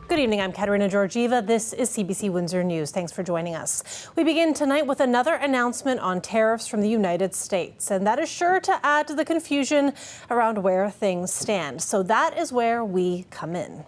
Good evening, I'm Katerina Georgieva. This is CBC Windsor News. Thanks for joining us. We begin tonight with another announcement on tariffs from the United States, and that is sure to add to the confusion around where things stand. So that is where we come in.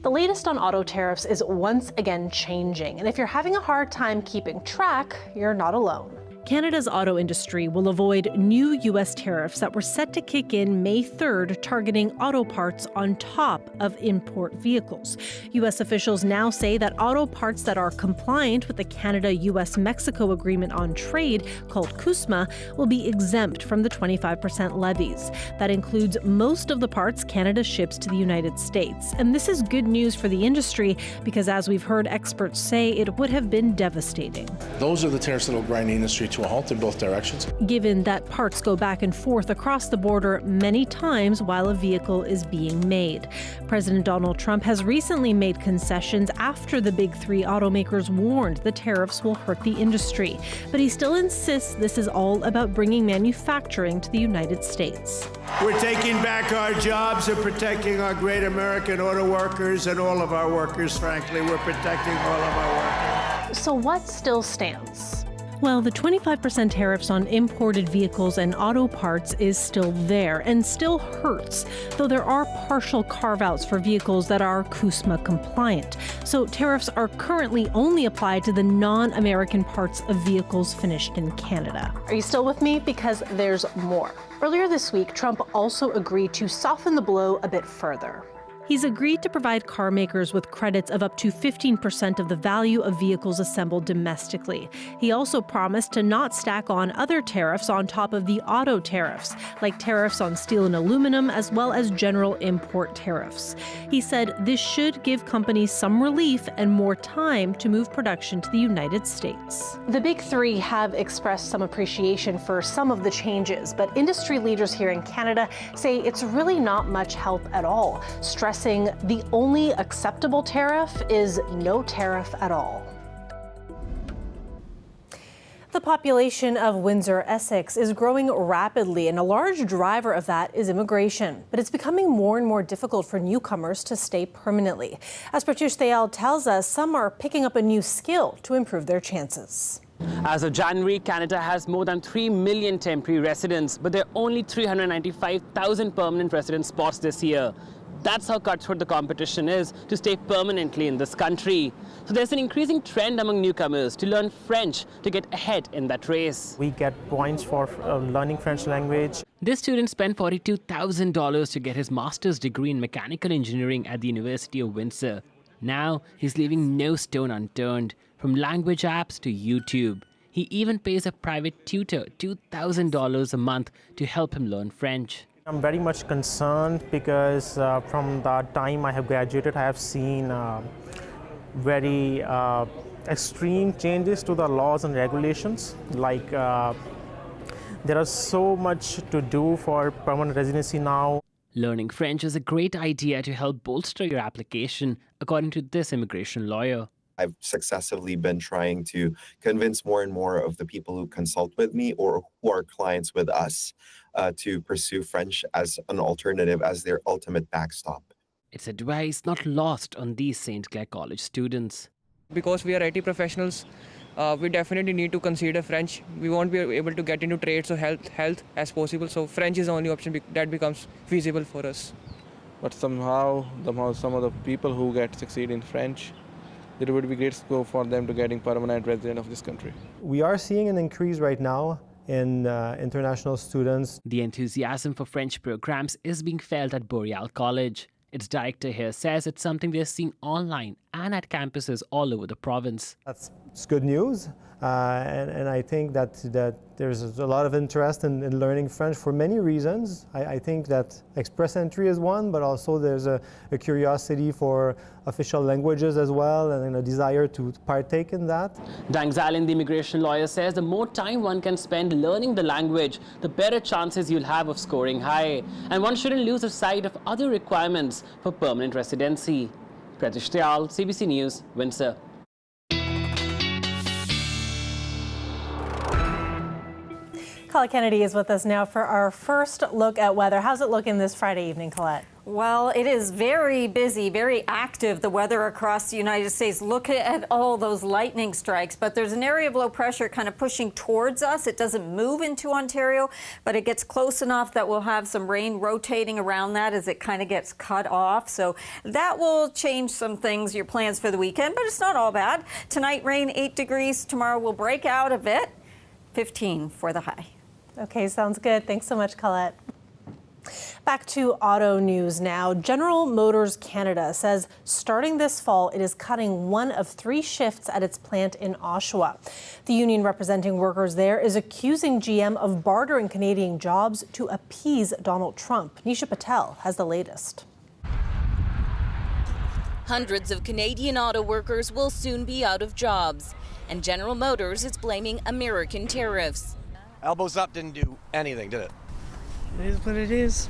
The latest on auto tariffs is once again changing, and if you're having a hard time keeping track, you're not alone. Canada's auto industry will avoid new U.S. tariffs that were set to kick in May 3rd, targeting auto parts on top of import vehicles. U.S. officials now say that auto parts that are compliant with the Canada-U.S.-Mexico Agreement on Trade, called CUSMA, will be exempt from the 25% levies. That includes most of the parts Canada ships to the United States. And this is good news for the industry because, as we've heard experts say, it would have been devastating. Those are the tariffs that will grind the industry to a halt in both directions. Given that parts go back and forth across the border many times while a vehicle is being made. President Donald Trump has recently made concessions after the big three automakers warned the tariffs will hurt the industry. But he still insists this is all about bringing manufacturing to the United States. We're taking back our jobs and protecting our great American auto workers and all of our workers, frankly. We're protecting all of our workers. So what still stands? Well, the 25% tariffs on imported vehicles and auto parts is still there and still hurts, though there are partial carve-outs for vehicles that are CUSMA compliant. So tariffs are currently only applied to the non-American parts of vehicles finished in Canada. Are you still with me? Because there's more. Earlier this week, Trump also agreed to soften the blow a bit further. He's agreed to provide car makers with credits of up to 15% of the value of vehicles assembled domestically. He also promised to not stack on other tariffs on top of the auto tariffs, like tariffs on steel and aluminum, as well as general import tariffs. He said this should give companies some relief and more time to move production to the United States. The big three have expressed some appreciation for some of the changes, but industry leaders here in Canada say it's really not much help at all, stressing the only acceptable tariff is no tariff at all. The population of Windsor, Essex is growing rapidly, and a large driver of that is immigration. But it's becoming more and more difficult for newcomers to stay permanently. As Pratush Thayal tells us, some are picking up a new skill to improve their chances. As of January, Canada has more than 3 million temporary residents, but there are only 395,000 permanent resident spots this year. That's how cutthroat the competition is to stay permanently in this country. So there's an increasing trend among newcomers to learn French to get ahead in that race. We get points for learning French language. This student spent $42,000 to get his master's degree in mechanical engineering at the University of Windsor. Now he's leaving no stone unturned, from language apps to YouTube. He even pays a private tutor $2,000 a month to help him learn French. I'm very much concerned because from the time I have graduated, I have seen very extreme changes to the laws and regulations. Like there is so much to do for permanent residency now. Learning French is a great idea to help bolster your application, according to this immigration lawyer. I've successively been trying to convince more and more of the people who consult with me or who are clients with us to pursue French as an alternative, as their ultimate backstop. It's advice not lost on these St. Clair College students. Because we are IT professionals, we definitely need to consider French. We won't be able to get into trades or health as possible, so French is the only option that becomes feasible for us. But somehow some of the people who succeed in French, it would be great scope for them to getting permanent resident of this country. We are seeing an increase right now in international students. The enthusiasm for French programs is being felt at Boreal College. Its director here says it's something they're seeing online and at campuses all over the province. That's good news, and I think that there's a lot of interest in learning French for many reasons. I think that express entry is one, but also there's a curiosity for official languages as well, and a desire to partake in that. Dang Zalin, the immigration lawyer, says the more time one can spend learning the language, the better chances you'll have of scoring high. And one shouldn't lose sight of other requirements for permanent residency. Pratush Thayal, CBC News, Windsor. Colette Kennedy is with us now for our first look at weather. How's it looking this Friday evening, Colette? Well, it is very busy, very active, the weather across the United States. Look at all those lightning strikes, but there's an area of low pressure kind of pushing towards us. It doesn't move into Ontario, but it gets close enough that we'll have some rain rotating around that as it kind of gets cut off. So that will change some things, your plans for the weekend, but it's not all bad. Tonight, rain 8 degrees. Tomorrow will break out a bit, 15 for the high. Okay, sounds good. Thanks so much, Colette. Back to auto news now. General Motors Canada says starting this fall, it is cutting one of 3 shifts at its plant in Oshawa. The union representing workers there is accusing GM of bartering Canadian jobs to appease Donald Trump. Nisha Patel has the latest. Hundreds of Canadian auto workers will soon be out of jobs, and General Motors is blaming American tariffs. Elbows up didn't do anything, did it? It is what it is.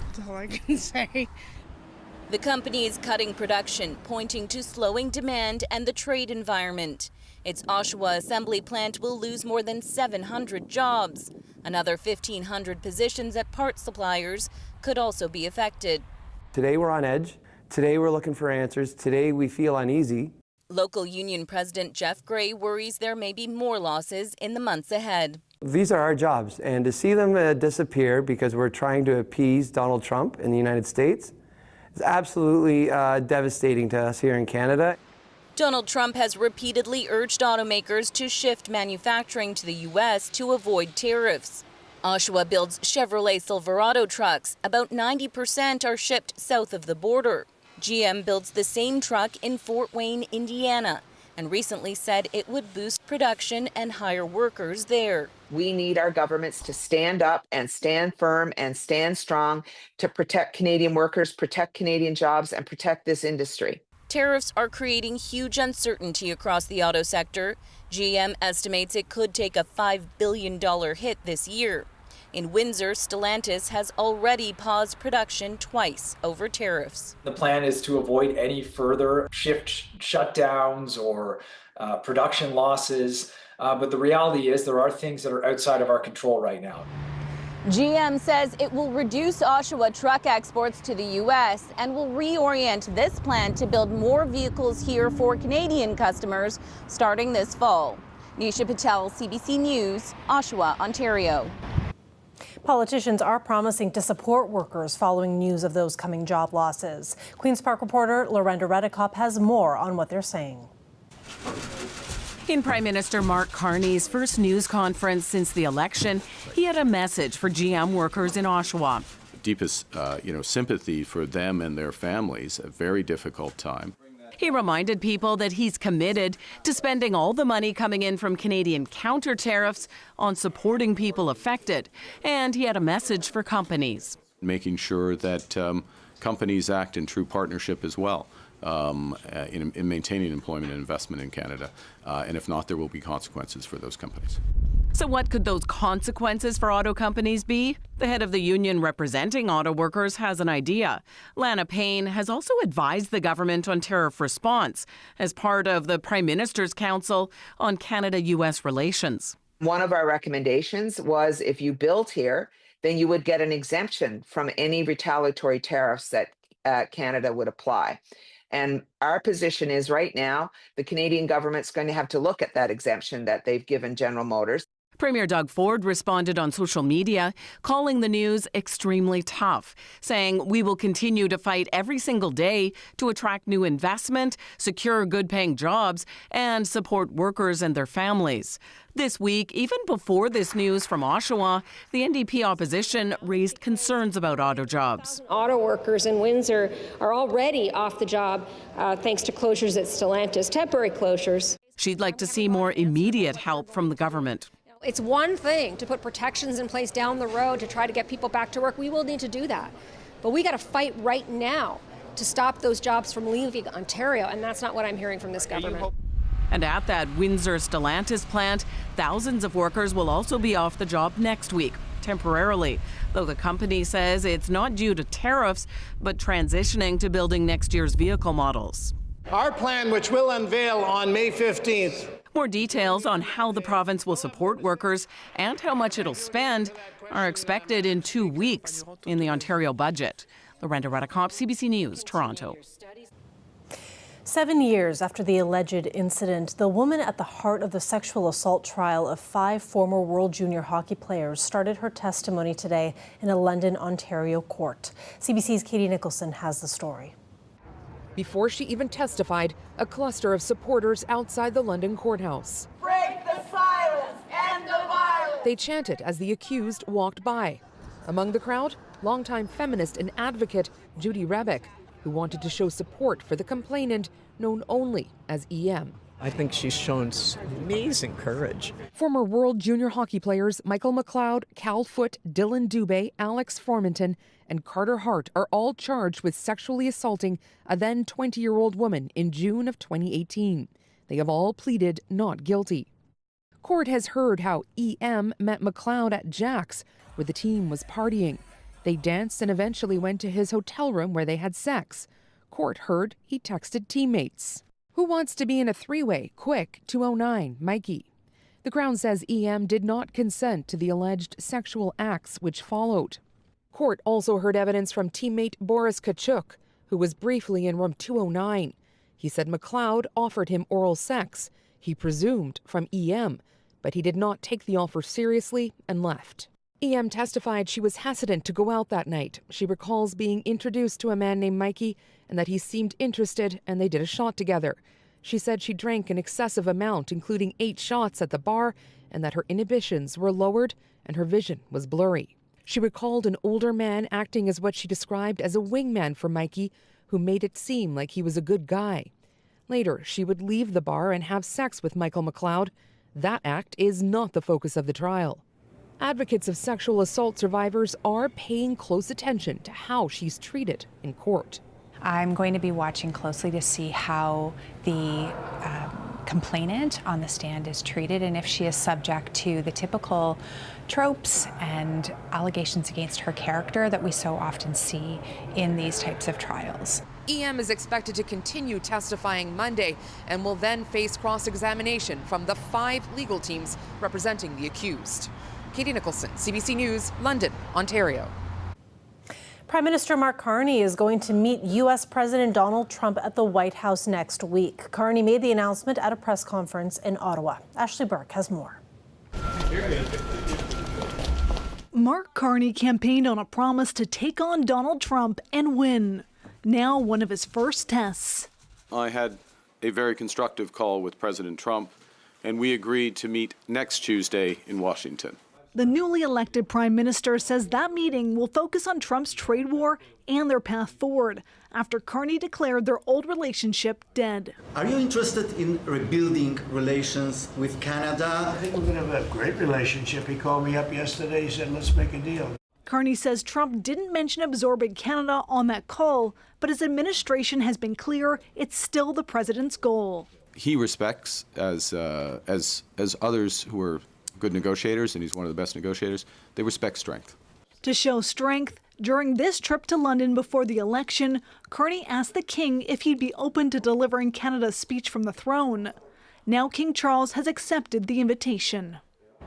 That's all I can say. The company is cutting production, pointing to slowing demand and the trade environment. Its Oshawa assembly plant will lose more than 700 jobs. Another 1,500 positions at parts suppliers could also be affected. Today we're on edge. Today we're looking for answers. Today we feel uneasy. Local union president Jeff Gray worries there may be more losses in the months ahead. These are our jobs, and to see them disappear because we're trying to appease Donald Trump in the United States is absolutely devastating to us here in Canada. Donald Trump has repeatedly urged automakers to shift manufacturing to the U.S. to avoid tariffs. Oshawa builds Chevrolet Silverado trucks. About 90% are shipped south of the border. GM builds the same truck in Fort Wayne, Indiana, and recently said it would boost production and hire workers there. We need our governments to stand up and stand firm and stand strong to protect Canadian workers, protect Canadian jobs, and protect this industry. Tariffs are creating huge uncertainty across the auto sector. GM estimates it could take a $5 billion hit this year. In Windsor, Stellantis has already paused production twice over tariffs. The plan is to avoid any further shift shutdowns or production losses, but the reality is there are things that are outside of our control right now. GM says it will reduce Oshawa truck exports to the U.S. and will reorient this plant to build more vehicles here for Canadian customers starting this fall. Nisha Patel, CBC News, Oshawa, Ontario. Politicians are promising to support workers following news of those coming job losses. Queen's Park reporter Lorenda Redekop has more on what they're saying. In Prime Minister Mark Carney's first news conference since the election, he had a message for GM workers in Oshawa. Deepest, sympathy for them and their families, a very difficult time. He reminded people that he's committed to spending all the money coming in from Canadian counter tariffs on supporting people affected. And he had a message for companies. Making sure that companies act in true partnership as well in maintaining employment and investment in Canada. And if not, there will be consequences for those companies. So what could those consequences for auto companies be? The head of the union representing auto workers has an idea. Lana Payne has also advised the government on tariff response as part of the Prime Minister's Council on Canada-U.S. relations. One of our recommendations was if you built here, then you would get an exemption from any retaliatory tariffs that Canada would apply. And our position is right now, the Canadian government's going to have to look at that exemption that they've given General Motors. Premier Doug Ford responded on social media, calling the news extremely tough, saying we will continue to fight every single day to attract new investment, secure good-paying jobs, and support workers and their families. This week, even before this news from Oshawa, the NDP opposition raised concerns about auto jobs. Auto workers in Windsor are already off the job thanks to closures at Stellantis, temporary closures. She'd like to see more immediate help from the government. It's one thing to put protections in place down the road to try to get people back to work. We will need to do that. But we got to fight right now to stop those jobs from leaving Ontario, and that's not what I'm hearing from this government. And at that Windsor Stellantis plant, thousands of workers will also be off the job next week, temporarily, though the company says it's not due to tariffs, but transitioning to building next year's vehicle models. Our plan, which we'll unveil on May 15th. More details on how the province will support workers and how much it'll spend are expected in 2 weeks in the Ontario budget. Lorenda Redekop, CBC News, Toronto. 7 years after the alleged incident, the woman at the heart of the sexual assault trial of 5 former World Junior hockey players started her testimony today in a London, Ontario court. CBC's Katie Nicholson has the story. Before she even testified, a cluster of supporters outside the London courthouse. Break the silence, end the violence. They chanted as the accused walked by. Among the crowd, longtime feminist and advocate Judy Rebeck, who wanted to show support for the complainant, known only as EM. I think she's shown amazing courage. Former World Junior hockey players Michael McLeod, Cal Foote, Dylan Dubé, Alex Formanton, and Carter Hart are all charged with sexually assaulting a then 20-year-old woman in June of 2018. They have all pleaded not guilty. Court has heard how EM met McLeod at Jack's, where the team was partying. They danced and eventually went to his hotel room where they had sex. Court heard he texted teammates. Who wants to be in a three-way? Quick, 209, Mikey. The Crown says EM did not consent to the alleged sexual acts which followed. Court also heard evidence from teammate Boris Kachuk, who was briefly in room 209. He said McLeod offered him oral sex, he presumed from EM, but he did not take the offer seriously and left. EM testified she was hesitant to go out that night. She recalls being introduced to a man named Mikey and that he seemed interested and they did a shot together. She said she drank an excessive amount, including 8 shots at the bar, and that her inhibitions were lowered and her vision was blurry. She recalled an older man acting as what she described as a wingman for Mikey, who made it seem like he was a good guy. Later, she would leave the bar and have sex with Michael McLeod. That act is not the focus of the trial. Advocates of sexual assault survivors are paying close attention to how she's treated in court. I'm going to be watching closely to see how the complainant on the stand is treated and if she is subject to the typical tropes and allegations against her character that we so often see in these types of trials. EM is expected to continue testifying Monday and will then face cross-examination from the 5 legal teams representing the accused. Katie Nicholson, CBC News, London, Ontario. Prime Minister Mark Carney is going to meet U.S. President Donald Trump at the White House next week. Carney made the announcement at a press conference in Ottawa. Ashley Burke has more. Mark Carney campaigned on a promise to take on Donald Trump and win. Now one of his first tests. I had a very constructive call with President Trump, and we agreed to meet next Tuesday in Washington. The newly elected prime minister says that meeting will focus on Trump's trade war and their path forward after Carney declared their old relationship dead. Are you interested in rebuilding relations with Canada? I think we're going to have a great relationship. He called me up yesterday. He said, let's make a deal. Carney says Trump didn't mention absorbing Canada on that call, but his administration has been clear it's still the president's goal. He respects, as others who are good negotiators, and he's one of the best negotiators, they respect strength. To show strength, during this trip to London before the election, Carney asked the King if he'd be open to delivering Canada's speech from the throne. Now King Charles has accepted the invitation.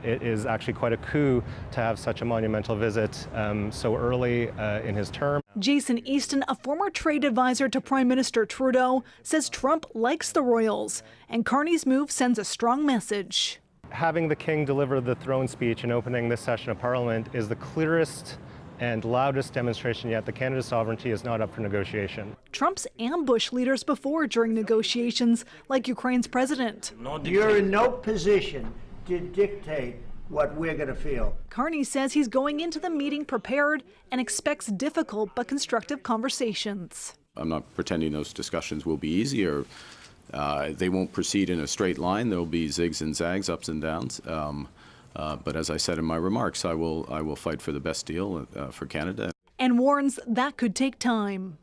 It is actually quite a coup to have such a monumental visit so early in his term. Jason Easton, a former trade advisor to Prime Minister Trudeau, says Trump likes the royals, and Carney's move sends a strong message. Having the King deliver the throne speech and opening this session of Parliament is the clearest and loudest demonstration yet that Canada's sovereignty is not up for negotiation. Trump's ambushed leaders before during negotiations, like Ukraine's president. You're in no position to dictate what we're going to feel. Carney says he's going into the meeting prepared and expects difficult but constructive conversations. I'm not pretending those discussions will be easy or they won't proceed in a straight line. There will be zigs and zags, ups and downs. But as I said in my remarks, I will fight for the best deal for Canada. And warns that could take time.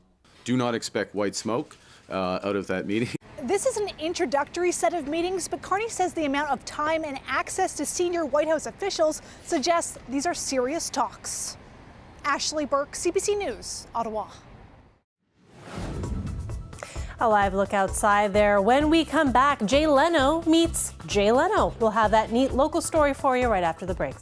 Do not expect white smoke out of that meeting. This is an introductory set of meetings, but Carney says the amount of time and access to senior White House officials suggests these are serious talks. Ashley Burke, CBC News, Ottawa. A live look outside there. When we come back, Jay Leno meets Jay Leno. We'll have that neat local story for you right after the break.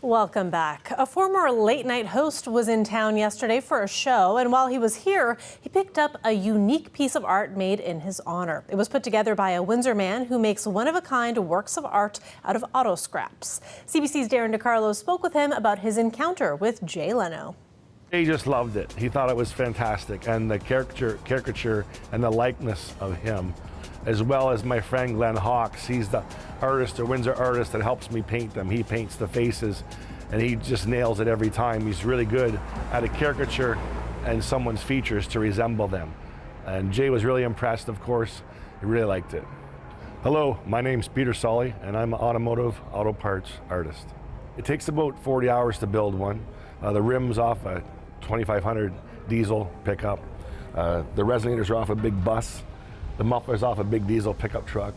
Welcome back. A former late-night host was in town yesterday for a show, and while he was here, he picked up a unique piece of art made in his honor. It was put together by a Windsor man who makes one-of-a-kind works of art out of auto scraps. CBC's Darren DiCarlo spoke with him about his encounter with Jay Leno. He just loved it. He thought it was fantastic, and the caricature and the likeness of him, as well as my friend Glenn Hawkes. He's the artist, a Windsor artist that helps me paint them. He paints the faces, and he just nails it every time. He's really good at a caricature and someone's features to resemble them. And Jay was really impressed, of course. He really liked it. Hello, my name's Peter Sully, and I'm an automotive auto parts artist. It takes about 40 hours to build one. The rim's off a 2500 diesel pickup. The resonators are off a big bus. The muffler's off a big diesel pickup truck.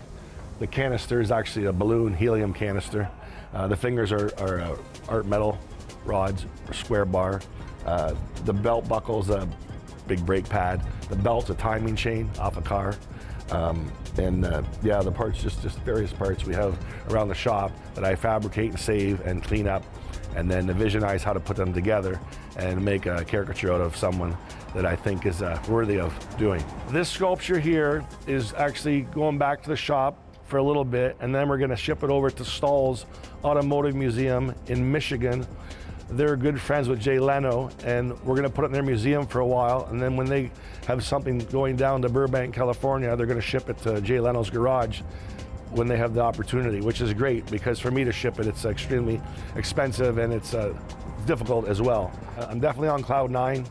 The canister is actually a balloon helium canister. The fingers are art metal rods, square bar. The belt buckle's a big brake pad. The belt's a timing chain off a car. The parts, just various parts we have around the shop that I fabricate and save and clean up and then visualize how to put them together and make a caricature out of someone that I think is worthy of doing. This sculpture here is actually going back to the shop for a little bit, and then we're going to ship it over to Stahl's Automotive Museum in Michigan. They're good friends with Jay Leno, and we're going to put it in their museum for a while, and then when they have something going down to Burbank, California, they're going to ship it to Jay Leno's garage when they have the opportunity, which is great, because for me to ship it, it's extremely expensive and it's difficult as well. I'm definitely on cloud nine.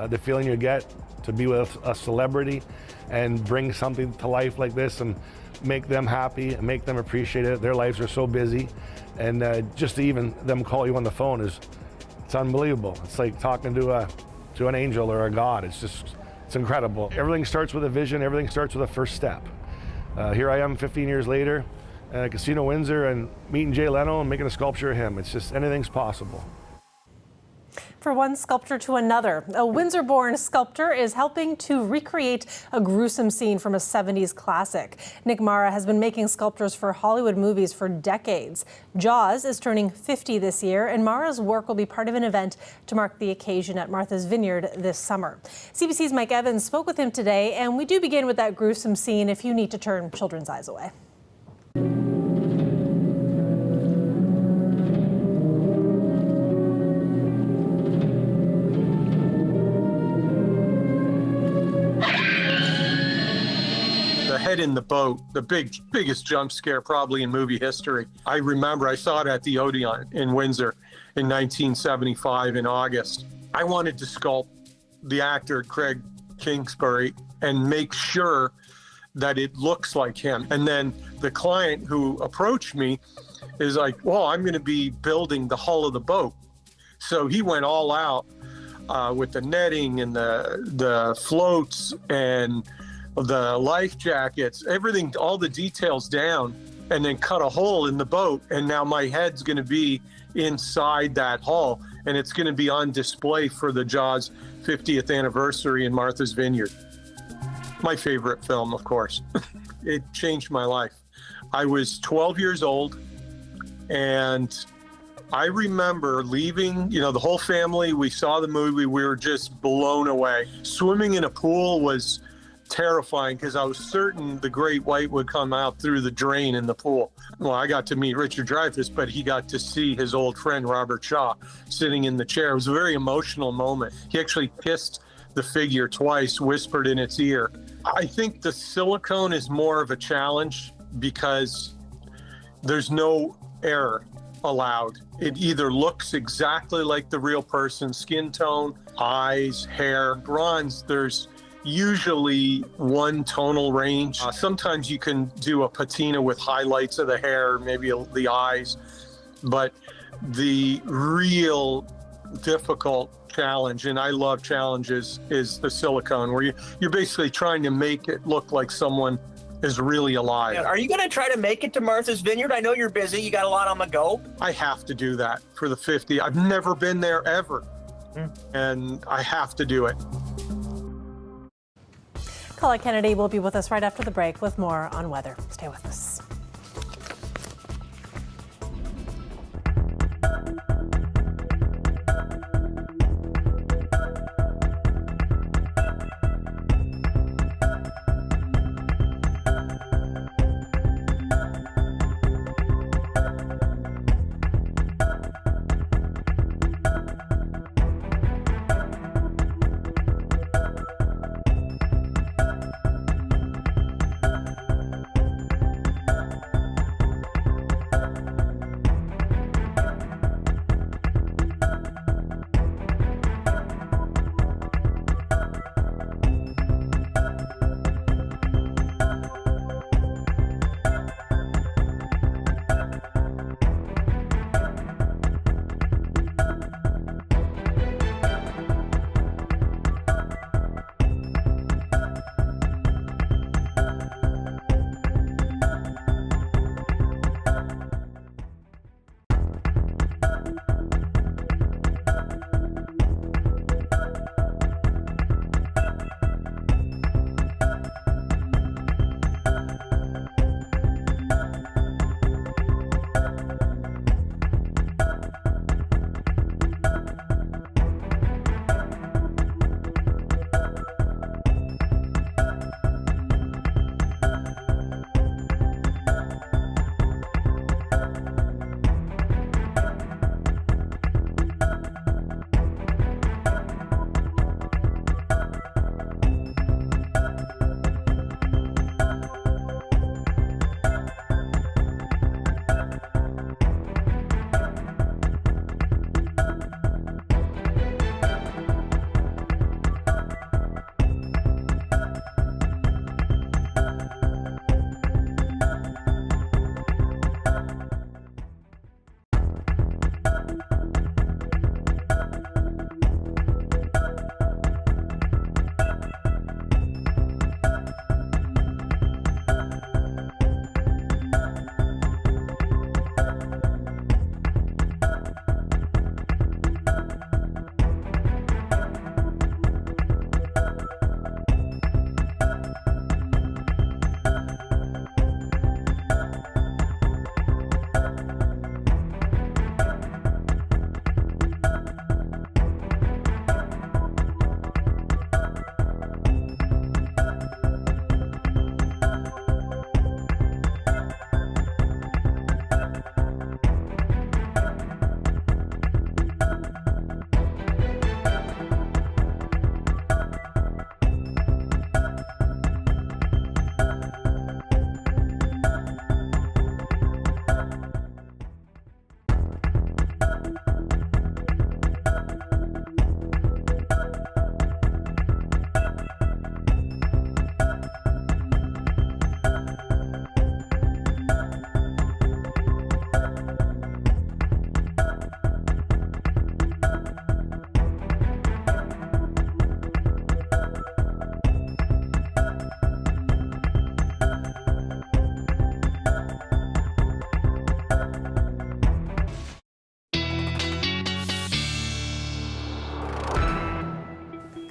The feeling you get to be with a celebrity and bring something to life like this and make them happy and make them appreciate it. Their lives are so busy, and just to even them call you on the phone it's unbelievable. It's like talking to an angel or a god. It's incredible. Everything starts with a vision. Everything starts with a first step. Here I am 15 years later at Casino Windsor and meeting Jay Leno and making a sculpture of him. It's just anything's possible. From one sculptor to another, a Windsor-born sculptor is helping to recreate a gruesome scene from a 70s classic. Nick Mara has been making sculptures for Hollywood movies for decades. Jaws is turning 50 this year, and Mara's work will be part of an event to mark the occasion at Martha's Vineyard this summer. CBC's Mike Evans spoke with him today, and we do begin with that gruesome scene if you need to turn children's eyes away. Head in the boat, the biggest jump scare probably in movie history. I remember I saw it at the Odeon in Windsor in 1975 in August. I wanted to sculpt the actor Craig Kingsbury and make sure that it looks like him. And then the client who approached me is like, well, I'm going to be building the hull of the boat. So he went all out with the netting and the floats and the life jackets, everything, all the details down, and then cut a hole in the boat. And now my head's going to be inside that hull, and it's going to be on display for the Jaws 50th anniversary in Martha's Vineyard. My favorite film, of course. It changed my life. I was 12 years old, and I remember leaving, the whole family, we saw the movie, we were just blown away. Swimming in a pool was terrifying because I was certain the great white would come out through the drain in the pool. Well, I got to meet Richard Dreyfuss, but he got to see his old friend Robert Shaw sitting in the chair. It was a very emotional moment. He actually kissed the figure twice, whispered in its ear. I think the silicone is more of a challenge because there's no error allowed. It either looks exactly like the real person, skin tone, eyes, hair. Bronze, there's usually one tonal range. Sometimes you can do a patina with highlights of the hair, maybe the eyes, but the real difficult challenge, and I love challenges, is the silicone, where you're basically trying to make it look like someone is really alive. Are you going to try to make it to Martha's Vineyard? I know you're busy. You got a lot on the go. I have to do that for the 50. I've never been there ever, and I have to do it. Paula Kennedy will be with us right after the break with more on weather. Stay with us.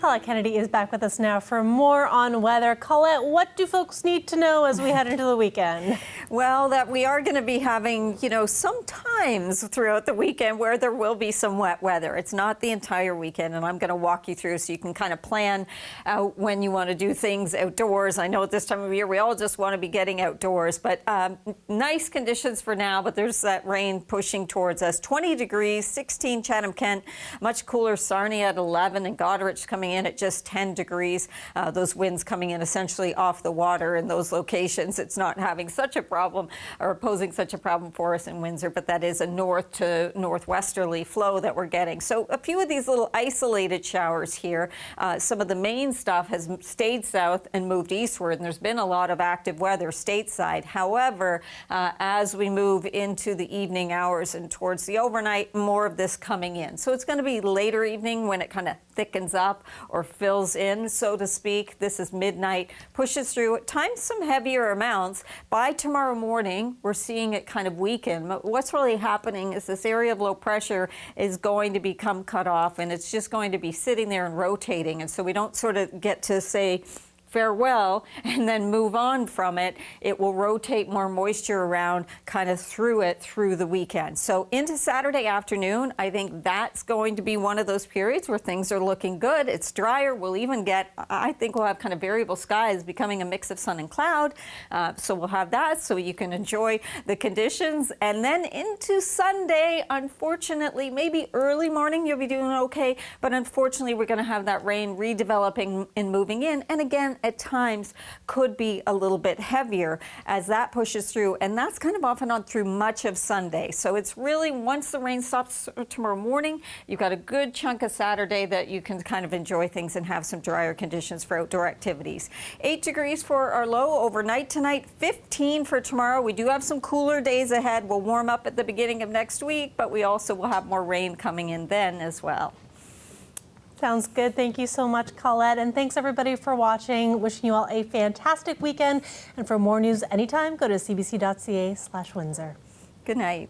Colette Kennedy is back with us now for more on weather. Colette, what do folks need to know as we head into the weekend? Well, that we are going to be having, some times throughout the weekend where there will be some wet weather. It's not the entire weekend, and I'm going to walk you through so you can kind of plan out when you want to do things outdoors. I know at this time of year we all just want to be getting outdoors, but nice conditions for now, but there's that rain pushing towards us. 20 degrees, 16 Chatham-Kent, much cooler Sarnia at 11, and Goderich coming in at just 10 degrees. Those winds coming in essentially off the water in those locations. It's not having such a problem or posing such a problem for us in Windsor, but that is a north to northwesterly flow that we're getting. So a few of these little isolated showers here. Some of the main stuff has stayed south and moved eastward, and there's been a lot of active weather stateside. However, as we move into the evening hours and towards the overnight, more of this coming in. So it's going to be later evening when it kind of thickens up or fills in, so to speak. This is midnight, pushes through, at times some heavier amounts. By tomorrow morning, we're seeing it kind of weaken. But what's really happening is this area of low pressure is going to become cut off, and it's just going to be sitting there and rotating. And so we don't sort of get to say farewell and then move on from it. It will rotate more moisture around kind of through the weekend. So into Saturday afternoon, I think that's going to be one of those periods where things are looking good. It's drier. We'll even get, I think we'll have kind of variable skies becoming a mix of sun and cloud. So we'll have that so you can enjoy the conditions. And then into Sunday, unfortunately, maybe early morning you'll be doing okay, but unfortunately we're going to have that rain redeveloping and moving in. And again, at times could be a little bit heavier as that pushes through, and that's kind of off and on through much of Sunday. So it's really, once the rain stops tomorrow morning, you've got a good chunk of Saturday that you can kind of enjoy things and have some drier conditions for outdoor activities. 8 degrees for our low overnight tonight, 15 for tomorrow. We do have some cooler days ahead. We'll warm up at the beginning of next week, but we also will have more rain coming in then as well. Sounds good. Thank you so much, Colette. And thanks, everybody, for watching. Wishing you all a fantastic weekend. And for more news anytime, go to cbc.ca/Windsor. Good night.